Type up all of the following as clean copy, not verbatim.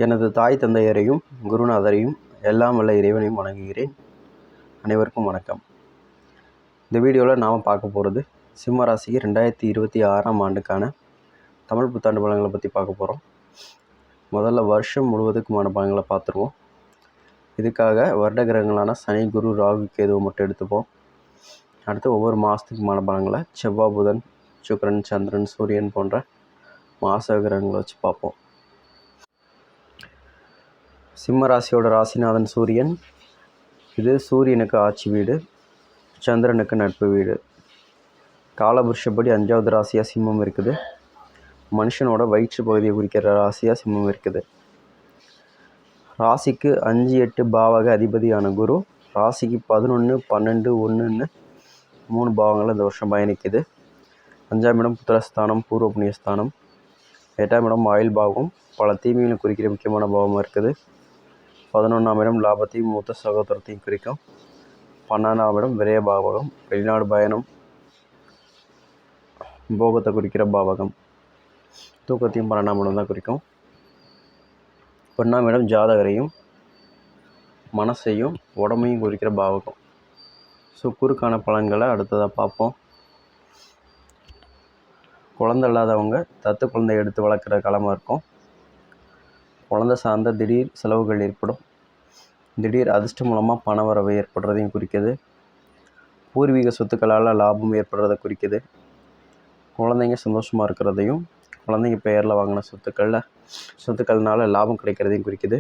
எனது தாய் தந்தையரையும் குருநாதரையும் எல்லாம் வல்ல இறைவனையும் வணங்குகிறேன். அனைவருக்கும் வணக்கம். இந்த வீடியோவில் நாம் பார்க்க போகிறது சிம்ம ராசிக்கு 2026ஆம் ஆண்டுக்கான தமிழ் புத்தாண்டு பலன்களை பற்றி பார்க்க போகிறோம். முதல்ல வருஷம் முழுவதுக்குமான பலன்களை பார்த்துருவோம். இதுக்காக வருட கிரகங்களான சனி, குரு, ராகு, கேதுவை மட்டும் எடுத்துப்போம். அடுத்து ஒவ்வொரு மாதத்துக்குமான பலன்களை செவ்வாய், புதன், சுக்கிரன், சந்திரன், சூரியன் போன்ற மாத கிரகங்களை வச்சு பார்ப்போம். சிம்ம ராசியோட ராசிநாதன் சூரியன். இது சூரியனுக்கு ஆட்சி வீடு, சந்திரனுக்கு நட்பு வீடு. காலபுருஷப்படி 5வது ராசியாக சிம்மம் இருக்குது. மனுஷனோட வயிற்று பகுதியை குறிக்கிற ராசியாக சிம்மம் இருக்குது. ராசிக்கு 5, 8 பாவக அதிபதியான குரு ராசிக்கு 11, 12, 1ன்னு 3 பாவங்கள் இந்த வருஷம் பயணிக்குது. 5ஆம் இடம் புத்திரஸ்தானம், பூர்வ புண்ணியஸ்தானம். 8ஆம் இடம் ஆயுள் பாவம், பல தீமைகளை குறிக்கிற முக்கியமான பாவமாக இருக்குது. 11ஆம் இடம் லாபத்தையும் மூத்த சகோதரத்தையும் குறிக்கும். 12ஆம் இடம் விரய பாவகம், வெளிநாடு பயணம், போகத்தை குறிக்கிற பாவகம். தூக்கத்தையும் 12ஆம் இடம் தான் குறிக்கும். 1ஆம் இடம் ஜாதகரையும் மனசையும் உடம்பையும் குறிக்கிற பாவகம். குறுக்கான பலன்களை அடுத்ததாக பார்ப்போம். குழந்தை இல்லாதவங்க தத்து குழந்தை எடுத்து வளர்க்குற காலமாக இருக்கும். குழந்தை சார்ந்த திடீர் செலவுகள் ஏற்படும். திடீர் அதிர்ஷ்டம் மூலமாக பண வரவு ஏற்படுறதையும் குறிக்குது. பூர்வீக சொத்துக்களால் லாபம் ஏற்படுறதை குறிக்குது. குழந்தைங்க சந்தோஷமாக இருக்கிறதையும், குழந்தைங்க பெயரில் வாங்கின சொத்துக்கள்னால லாபம் கிடைக்கிறதையும் குறிக்குது.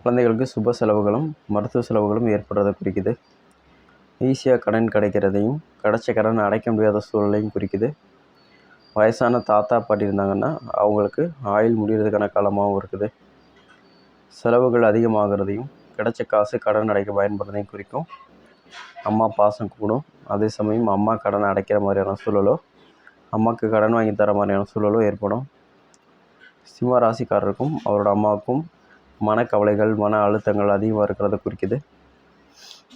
குழந்தைகளுக்கு சுப செலவுகளும் மருத்துவ செலவுகளும் ஏற்படுறதை குறிக்குது. ஈஸியாக கடன் கிடைக்கிறதையும், கிடைச்ச கடன் அடைக்க முடியாத சூழலையும் குறிக்குது. வயசான தாத்தா பாட்டி இருந்தாங்கன்னா அவங்களுக்கு ஆயுள் முடிகிறதுக்கான காலமாகவும் இருக்குது. செலவுகள் அதிகமாகிறதையும், கிடைச்ச காசு கடன் அடைக்க பயன்படுறதையும் குறிக்கும். அம்மா பாசம் கூடும். அதே சமயம் அம்மா கடன் அடைக்கிற மாதிரியான சூழலோ, அம்மாவுக்கு கடன் வாங்கி தர மாதிரியான சூழலோ ஏற்படும். சிம்ம ராசிக்காரருக்கும் அவரோட அம்மாவுக்கும் மனக்கவலைகள், மன அழுத்தங்கள் அதிகமாக இருக்கிறத குறிக்குது.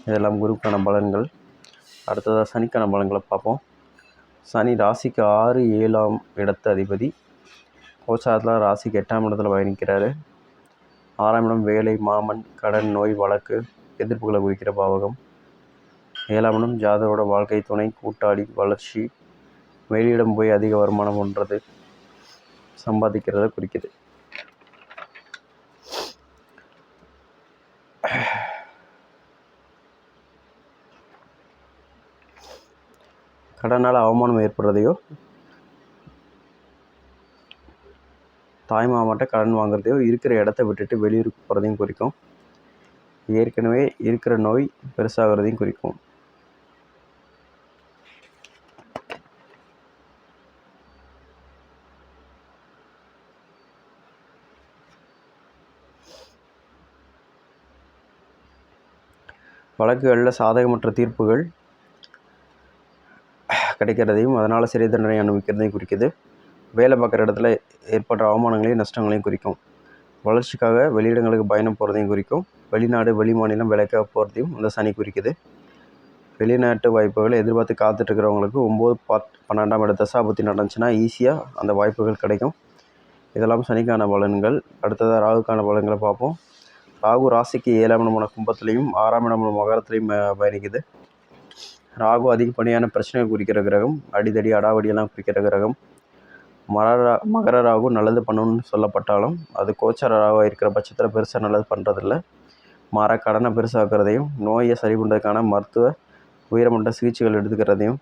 இதெல்லாம் குருக்கான பலன்கள். அடுத்ததாக சனிக்கான பலன்களை பார்ப்போம். சனி ராசிக்கு 6, 7ஆம் இடத்து அதிபதி. கோச்சாரத்தில் ராசிக்கு 8ஆம் இடத்துல பயணிக்கிறாரு. 6ஆம் இடம் வேலை, மாமன், கடன், நோய், வழக்கு, எதிர்ப்புகளை குறிக்கிற பாவகம். 7ஆம் இடம் ஜாதகரோட வாழ்க்கை துணை, கூட்டாளி, வளர்ச்சி, வெளியிடம் போய் அதிக வருமானம் பண்ணுறது, சம்பாதிக்கிறத குறிக்குது. கடனால் அவமானம் ஏற்படுறதையோ, தாய் மாமாட்ட கடன் வாங்குறதையோ, இருக்கிற இடத்த விட்டுட்டு வெளியூருக்கு போகிறதையும் குறிக்கும். ஏற்கனவே இருக்கிற நோய் பெருசாகிறதையும் குறிக்கும். வழக்குகளில் சாதகமற்ற தீர்ப்புகள் கிடைக்கிறதையும், அதனால் சிறை தண்டனை அனுபவிக்கிறதையும் குறிக்குது. வேலை பார்க்குற இடத்துல ஏற்படுற அவமானங்களையும் நஷ்டங்களையும் குறிக்கும். வளர்ச்சிக்காக வெளியிடங்களுக்கு பயணம் போகிறதையும் குறிக்கும். வெளிநாடு, வெளி மாநிலம் வேலைக்காக போகிறதையும் அந்த சனி குறிக்குது. வெளிநாட்டு வாய்ப்புகளை எதிர்பார்த்து காத்துட்ருக்கிறவங்களுக்கு 9, 12ஆம் இட தசாபுத்தி நடந்துச்சுன்னா ஈஸியாக அந்த வாய்ப்புகள் கிடைக்கும். இதெல்லாம் சனிக்கான பலன்கள். அடுத்ததாக ராகுக்கான பலன்களை பார்ப்போம். ராகு ராசிக்கு 7ஆம் இடமான கும்பத்துலேயும் 6ஆம் இடமான மகரத்துலேயும் பயணிக்குது. ராகு அதிகப்படியான பிரச்சனைகள் குறிக்கிற கிரகம். அடிதடி அடாவடியெல்லாம் குறிக்கிற கிரகம். மகர ராகு நல்லது பண்ணணும்னு சொல்லப்பட்டாலும் அது கோச்சார ராகுவாக இருக்கிற பட்சத்தில் பெருசாக நல்லது பண்ணுறதில்ல. மாற கடனை பெருசாக்குறதையும், நோயை சரி பண்ணுறதுக்கான மருத்துவ உயர்மட்ட சிகிச்சைகள் எடுத்துக்கிறதையும்,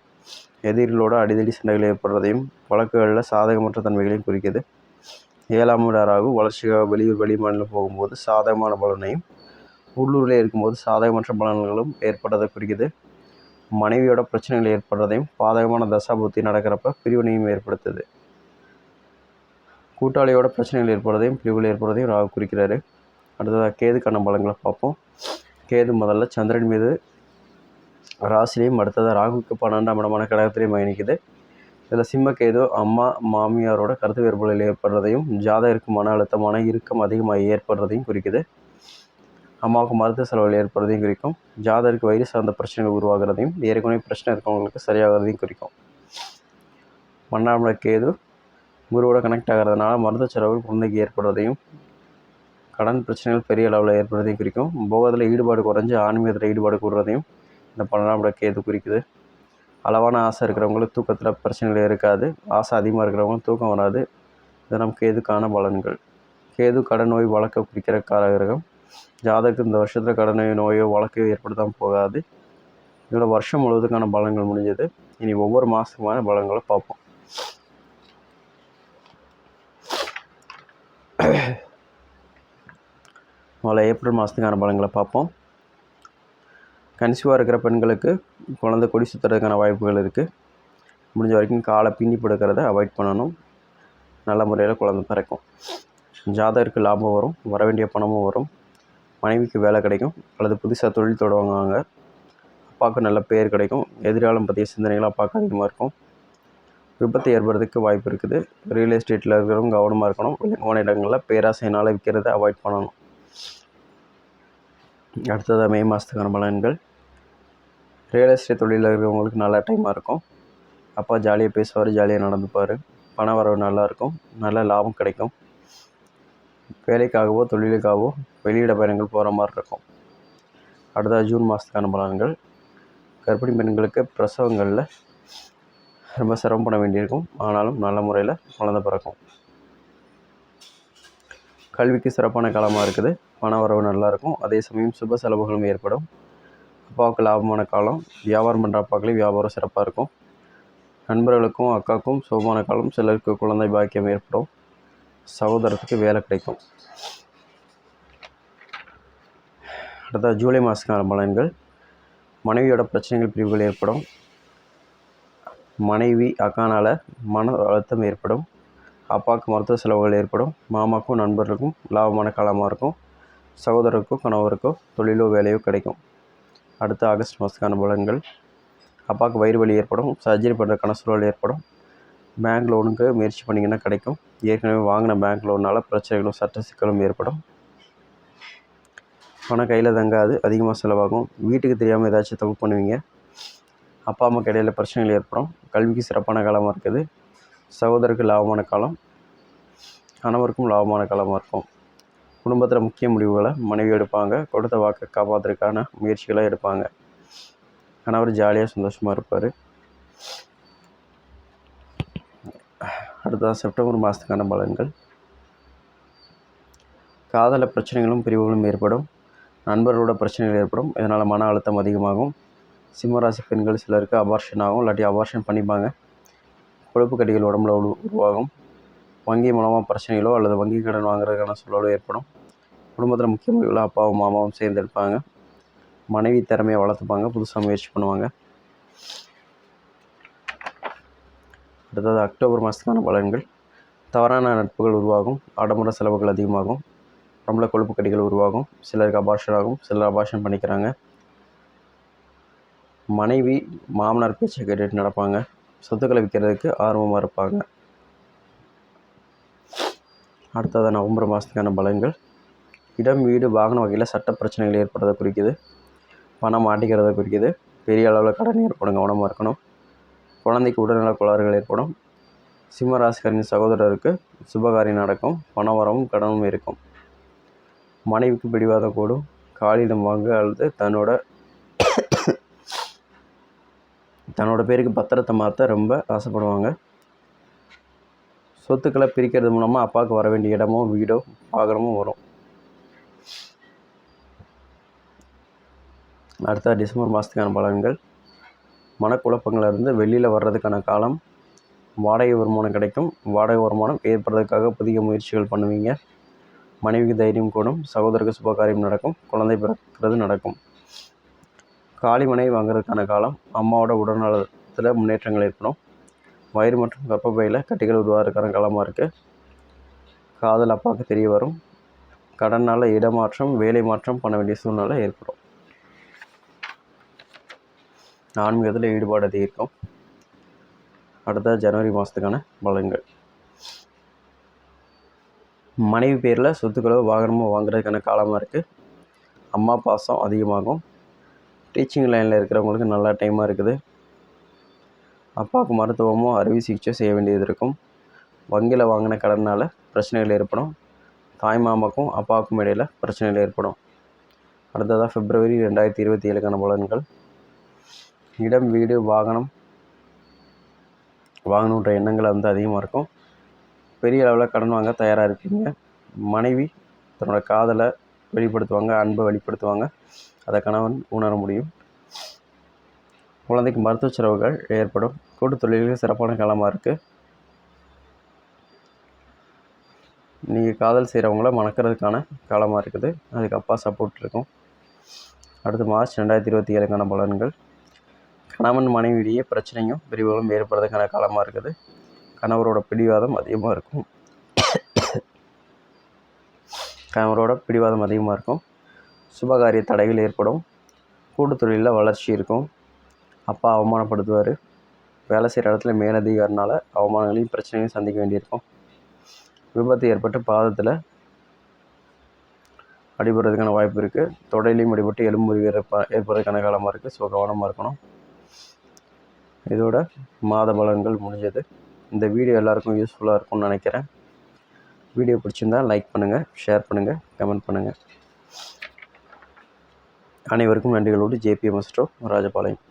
எதிரிகளோட அடிதடி சண்டைகள் ஏற்படுறதையும், வழக்குகளில் சாதகமற்ற தன்மைகளையும் குறிக்குது. 7ஆம் இட ராகு வளர்ச்சிக்காக வெளியூர், வெளி மாநிலம் போகும்போது சாதகமான பலனையும், உள்ளூரில் இருக்கும்போது சாதகமற்ற பலன்களும் ஏற்படுறதை குறிக்குது. மனைவியோட பிரச்சனைகள் ஏற்படுறதையும், பாதகமான தசாபுத்தி நடக்கிறப்ப பிரிவினையும் ஏற்படுத்துது. கூட்டாளியோட பிரச்சனைகள் ஏற்படுறதையும், பிரிவுகள் ஏற்படுறதையும் ராகு குறிக்கிறாரு. அடுத்ததாக கேதுக்கான பலன்களை பார்ப்போம். கேது முதல்ல சந்திரன் மீது ராசிலையும், அடுத்ததாக ராகுக்கு 12ஆம் இடமான கடகத்திலையும் பயணிக்குது. இதில் சிம்ம கேது அம்மா, மாமியாரோட கருத்து வேறுபாடுகள் ஏற்படுறதையும், ஜாதகருக்கு மன அழுத்தம், மன இறுக்கம் அதிகமாக ஏற்படுறதையும் குறிக்குது. அம்மாவுக்கு மருத்துவ செலவுகள் ஏற்படுறதையும் குறிக்கும். ஜாதகருக்கு வயிறு சார்ந்த பிரச்சனைகள் உருவாகிறதையும், ஏற்கனவே பிரச்சனை இருக்கவங்களுக்கு சரியாகிறதையும் குறிக்கும். 12ஆம் இட கேது குருவோட கனெக்ட் ஆகிறதுனால மருத்துவ செலவுகள் குழந்தைக்கு ஏற்படுவதையும், கடன் பிரச்சனைகள் பெரிய அளவில் ஏற்படுவதையும் குறிக்கும். போகத்தில் ஈடுபாடு குறைஞ்சி ஆன்மீகத்தில் ஈடுபாடு கூடுறதையும் இந்த 12ஆம் இட கேது குறிக்குது. அளவான ஆசை இருக்கிறவங்களுக்கு தூக்கத்தில் பிரச்சனைகள் இருக்காது. ஆசை அதிகமாக இருக்கிறவங்களுக்கு தூக்கம் வராது. இது நம்ம கேதுக்கான பலன்கள். கேது கடன் நோய் வழக்கை குறிக்கிற காலகிரகம். ஜாதகத்துக்கு இந்த வருஷத்தில் கடன் நோயோ வழக்கையோ ஏற்படுத்தாமல் போகாது. இதோட வருஷம் முழுவதுக்கான பலன்கள் முடிஞ்சது. இனி ஒவ்வொரு மாதத்துக்குமான பலன்களை பார்ப்போம். முதல்ல ஏப்ரல் மாதத்துக்கான பலன்களை பார்ப்போம். கன்சீவாக இருக்கிற பெண்களுக்கு குழந்தை கொடி சுற்றுறதுக்கான வாய்ப்புகள் இருக்குது. முடிஞ்ச வரைக்கும் காலை பின்னி படுக்கிறத அவாய்ட் பண்ணணும். நல்ல முறையில் குழந்தை பிறக்கும். ஜாதகருக்கு லாபம் வரும், வர வேண்டிய பணமும் வரும். மனைவிக்கு வேலை கிடைக்கும் அல்லது புதுசாக தொழில் தொடங்குவாங்க. அப்பாவுக்கு நல்ல பேர் கிடைக்கும். எதிர்காலம் பற்றிய சிந்தனைகள் அப்பாவுக்கு அதிகமாக இருக்கும். விபத்து ஏற்படுறதுக்கு வாய்ப்பு இருக்குது. ரியல் எஸ்டேட்டில் இருக்கிறவங்க கவனமாக இருக்கணும். விலங்குமான இடங்களில் பேராசையினால் விற்கிறத அவாய்ட் பண்ணணும். அடுத்ததாக மே மாதத்துக்கான பலன்கள். ரியல் எஸ்டேட் தொழிலில் இருக்கிறவங்களுக்கு நல்ல டைமாக இருக்கும். அப்பா ஜாலியாக பேசுவார், ஜாலியாக நடந்துப்பார். பண வரவு நல்லாயிருக்கும். நல்ல லாபம் கிடைக்கும். வேலைக்காகவோ தொழிலுக்காகவோ வெளியிட பயணங்கள் போகிற மாதிரி இருக்கும். அடுத்தது ஜூன் மாதத்துக்கான பலன்கள். கர்ப்பிணி பெண்களுக்கு பிரசவங்களில் ரொம்ப சிரமப்பட வேண்டியிருக்கும். ஆனாலும் நல்ல முறையில் குழந்தை பிறக்கும். கல்விக்கு சிறப்பான காலமாக இருக்குது. பண வரவு நல்லாயிருக்கும். அதே சமயம் சுப செலவுகளும் ஏற்படும். அப்பாவுக்கு லாபமான காலம். வியாபாரம் பண்ணுற அப்பாக்களே வியாபாரம் சிறப்பாக இருக்கும். நண்பர்களுக்கும் அக்காவுக்கும் சுபமான காலம். சிலருக்கு குழந்தை பாக்கியம் ஏற்படும். சகோதரத்துக்கு வேலை கிடைக்கும். அடுத்த ஜூலை மாதத்துக்கான பலன்கள். மனைவியோட பிரச்சனைகள் பிரிவுகள் ஏற்படும். மனைவி அக்கானால் மன அழுத்தம் ஏற்படும். அப்பாவுக்கு மருத்துவ செலவுகள் ஏற்படும். மாமாவுக்கும் நண்பர்களுக்கும் லாபமான காலமாக இருக்கும். சகோதரருக்கோ கணவருக்கோ தொழிலோ வேலையோ கிடைக்கும். அடுத்த ஆகஸ்ட் மாதத்துக்கான பலன்கள். அப்பாவுக்கு வயிறு வலி ஏற்படும். சர்ஜரி பண்ணுறதுக்கான சூழல் ஏற்படும். பேங்க் லோனுக்கு முயற்சி பண்ணிங்கன்னா கிடைக்கும். ஏற்கனவே வாங்கின பேங்க் லோனால் பிரச்சனைகளும் சட்ட சிக்கலும் ஏற்படும். பணம் கையில் தங்காது. அதிகமாக செலவாகும். வீட்டுக்கு தெரியாமல் ஏதாச்சும் தப்பு பண்ணுவீங்க. அப்பா அம்மாக்கு இடையில பிரச்சனைகள் ஏற்படும். கல்விக்கு சிறப்பான காலமாக இருக்குது. சகோதரருக்கு லாபமான காலம். கணவருக்கும் லாபமான காலமாக இருக்கும். குடும்பத்தில் முக்கிய முடிவுகளை மனைவி எடுப்பாங்க. கொடுத்த வாக்கை காப்பாற்றுறதுக்கான முயற்சிகளை எடுப்பாங்க. கணவர் ஜாலியாக சந்தோஷமாக இருப்பார். அடுத்ததான் செப்டம்பர் மாதத்துக்கான பலன்கள். காதல பிரச்சனைகளும் பிரிவுகளும் ஏற்படும். நண்பர்களோட பிரச்சனைகள் ஏற்படும். இதனால் மன அழுத்தம் அதிகமாகும். சிம்மராசி பெண்கள் சிலருக்கு அபார்ஷன் ஆகும். இல்லாட்டி அபார்ஷன் பண்ணிப்பாங்க. கொழுப்பு கட்டிகள் உடம்புல உருவாகும். வங்கி மூலமாக பிரச்சனைகளோ அல்லது வங்கி கடன் வாங்குறதுக்கான சூழலோ ஏற்படும். குடும்பத்தில் முக்கிய முடிவுகளை அப்பாவும் மாமாவும் சேர்ந்து எடுப்பாங்க. மனைவி திறமையை வளர்த்துப்பாங்க. புதுசாக முயற்சி பண்ணுவாங்க. அடுத்தது அக்டோபர் மாதத்துக்கான பலன்கள். தவறான நட்புகள் உருவாகும். ஆடம்பர செலவுகள் அதிகமாகும். உடம்புல கொழுப்பு கட்டிகள் உருவாகும். சிலருக்கு அபார்ஷன் ஆகும். சிலர் அபார்ஷன் பண்ணிக்கிறாங்க. மனைவி மாமனார் பேச்சை கேட்டுட்டு நடப்பாங்க. சொத்துக்களை விற்கிறதுக்கு ஆர்வமாக இருப்பாங்க. அடுத்தது நவம்பர் மாதத்துக்கான பலன்கள். இடம் வீடு வாகன வகையில் சட்ட பிரச்சனைகள் ஏற்படுறதை குறிக்குது. பணம் மாட்டிக்கிறத குறிக்குது. பெரிய அளவில் கடன் ஏற்படும். கவனமாக இருக்கணும். குழந்தைக்கு உடல்நல கோளாறுகள் ஏற்படும். சிம்ம ராசிக்காரின் சகோதரருக்கு சுபகாரியம் நடக்கும். பண வரவும் கடனும் இருக்கும். மனைவிக்கு பிடிவாதம் கூடும். காலிடம் வாங்க அல்லது தன்னோட பேருக்கு பத்திரத்தை மாற்ற ரொம்ப ஆசைப்படுவாங்க. சொத்துக்களை பிரிக்கிறது மூலமாக அப்பாவுக்கு வர வேண்டிய இடமோ வீடோ வாகனமோ வரும். அடுத்த டிசம்பர் மாதத்துக்கான பலன்கள். மனக்குழப்பங்களிலிருந்து வெளியில் வர்றதுக்கான காலம். வாடகை வருமானம் கிடைக்கும். வாடகை வருமானம் ஏற்படுறதுக்காக புதிய முயற்சிகள் பண்ணுவீங்க. மனைவிக்கு தைரியம் கூடும். சகோதரருக்கு சுபகாரியம் நடக்கும். குழந்தை பிறக்கிறது நடக்கும். காலி மனை வாங்குறதுக்கான காலம். அம்மாவோட உடல்நலத்தில் முன்னேற்றங்கள் ஏற்படும். வயிறு மற்றும் கர்ப்பப்பையில் கட்டிகள் உருவாகிறதுக்கான காலமாக இருக்குது. காதல் அப்பாவுக்கு தெரிய வரும். கடனால் இடமாற்றம் வேலை மாற்றம் பண்ண வேண்டிய சூழ்நிலை ஏற்படும். ஆன்மீகத்தில் ஈடுபாடு அதிகரிக்கும். அடுத்த ஜனவரி மாதத்துக்கான பலன்கள். மனைவி பேரில் சொத்துக்களோ வாகனமோ வாங்குறதுக்கான காலமாக இருக்குது. அம்மா பாசம் அதிகமாகும். டீச்சிங் லைனில் இருக்கிறவங்களுக்கு நல்ல டைமாக இருக்குது. அப்பாவுக்கு மருத்துவமோ அறுவை சிகிச்சை செய்ய வேண்டியது இருக்கும். வங்கியில் வாங்கின கடனால் பிரச்சனைகள் ஏற்படும். தாய் மாமாவுக்கும் அப்பாவுக்கும் இடையில் பிரச்சனைகள் ஏற்படும். அடுத்ததாக பிப்ரவரி 2027க்கான பலன்கள். இடம், வீடு, வாகனம் வாங்கணுன்ற எண்ணங்கள் அதிகமாக இருக்கும். பெரிய அளவில் கடன் வாங்க தயாராக இருப்பீங்க. மனைவி தன்னோட காதலை வெளிப்படுத்துவாங்க, அன்பை வெளிப்படுத்துவாங்க. அதை கணவன் உணர முடியும். குழந்தைக்கு மருத்துவ செலவுகள் ஏற்படும். கூட்டு தொழிலுக்கு சிறப்பான காலமாக இருக்குது. நீங்கள் காதல் செய்கிறவங்கள மணக்கிறதுக்கான காலமாக இருக்குது. அதுக்கு அப்பா சப்போர்ட் இருக்கும். அடுத்து மார்ச் 2027க்கான பலன்கள். கணவன் மனைவியிடையே பிரச்சனையும் பிரிவுகளும் ஏற்படுறதுக்கான காலமாக இருக்குது. கணவரோட பிடிவாதம் அதிகமாக இருக்கும். சுபகாரிய தடைகள் ஏற்படும். கூட்டு தொழிலில் வளர்ச்சி இருக்கும். அப்பா அவமானப்படுத்துவார். வேலை செய்கிற இடத்துல மேலதிகாரினால் அவமானங்களையும் பிரச்சனைகளையும் சந்திக்க வேண்டியிருக்கும். விபத்து ஏற்பட்டு பாதத்தில் அடிபடுறதுக்கான வாய்ப்பு இருக்குது. தொடையிலையும் அடிபட்டு எலும்பு முறிவு ஏற்படுறதுக்கான காலமாக இருக்குது. ஸோ கவனமாக இருக்கணும். இதோட மாத பலன்கள் முடிஞ்சது. இந்த வீடியோ எல்லாருக்கும் யூஸ்ஃபுல்லாக இருக்கும்னு நினைக்கிறேன். வீடியோ பிடிச்சிருந்தால் லைக் பண்ணுங்கள், ஷேர் பண்ணுங்கள், கமெண்ட் பண்ணுங்கள். அனைவருக்கும் நன்றிகளோடு JPM அஸ்ட்ரோ ராஜபாளையம்.